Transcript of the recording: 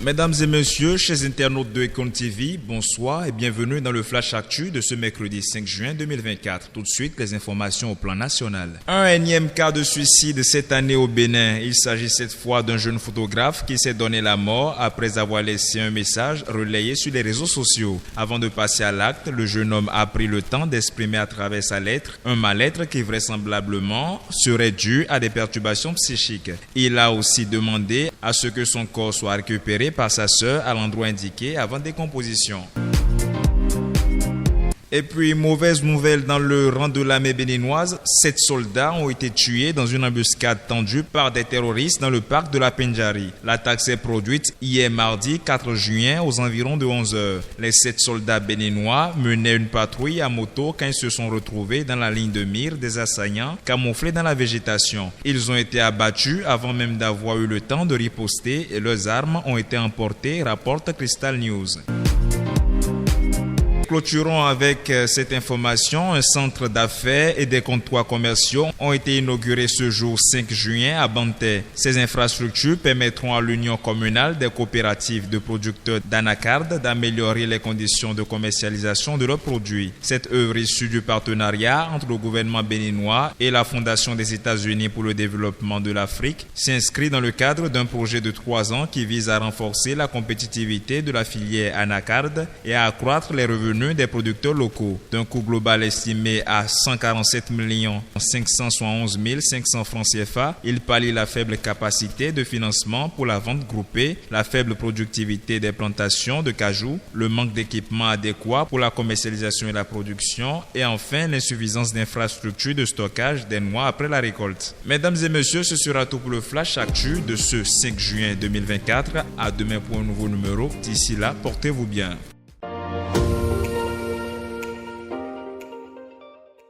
Mesdames et messieurs, chers internautes de Econ TV, bonsoir et bienvenue dans le Flash Actu de ce mercredi 5 juin 2024. Tout de suite, les informations au plan national. Un énième cas de suicide cette année au Bénin. Il s'agit cette fois d'un jeune photographe qui s'est donné la mort après avoir laissé un message relayé sur les réseaux sociaux. Avant de passer à l'acte, le jeune homme a pris le temps d'exprimer à travers sa lettre un mal-être qui vraisemblablement serait dû à des perturbations psychiques. Il a aussi demandé à ce que son corps soit récupéré par sa sœur à l'endroit indiqué avant décomposition. Et puis, mauvaise nouvelle dans le rang de l'armée béninoise, 7 soldats ont été tués dans une embuscade tendue par des terroristes dans le parc de la Pendjari. L'attaque s'est produite hier mardi 4 juin aux environs de 11 h. Les 7 soldats béninois menaient une patrouille à moto quand ils se sont retrouvés dans la ligne de mire des assaillants camouflés dans la végétation. Ils ont été abattus avant même d'avoir eu le temps de riposter et leurs armes ont été emportées, rapporte Crystal News. Clôturons avec cette information. Un centre d'affaires et des comptoirs commerciaux ont été inaugurés ce jour 5 juin à Bantais. Ces infrastructures permettront à l'Union communale des coopératives de producteurs d'anacarde d'améliorer les conditions de commercialisation de leurs produits. Cette œuvre issue du partenariat entre le gouvernement béninois et la Fondation des États-Unis pour le développement de l'Afrique s'inscrit dans le cadre d'un projet de 3 ans qui vise à renforcer la compétitivité de la filière anacarde et à accroître les revenus des producteurs locaux. D'un coût global estimé à 147 571 500 francs CFA, il pallie la faible capacité de financement pour la vente groupée, la faible productivité des plantations de cajou, le manque d'équipements adéquats pour la commercialisation et la production, et enfin l'insuffisance d'infrastructures de stockage des noix après la récolte. Mesdames et messieurs, ce sera tout pour le Flash Actu de ce 5 juin 2024. À demain pour un nouveau numéro. D'ici là, portez-vous bien.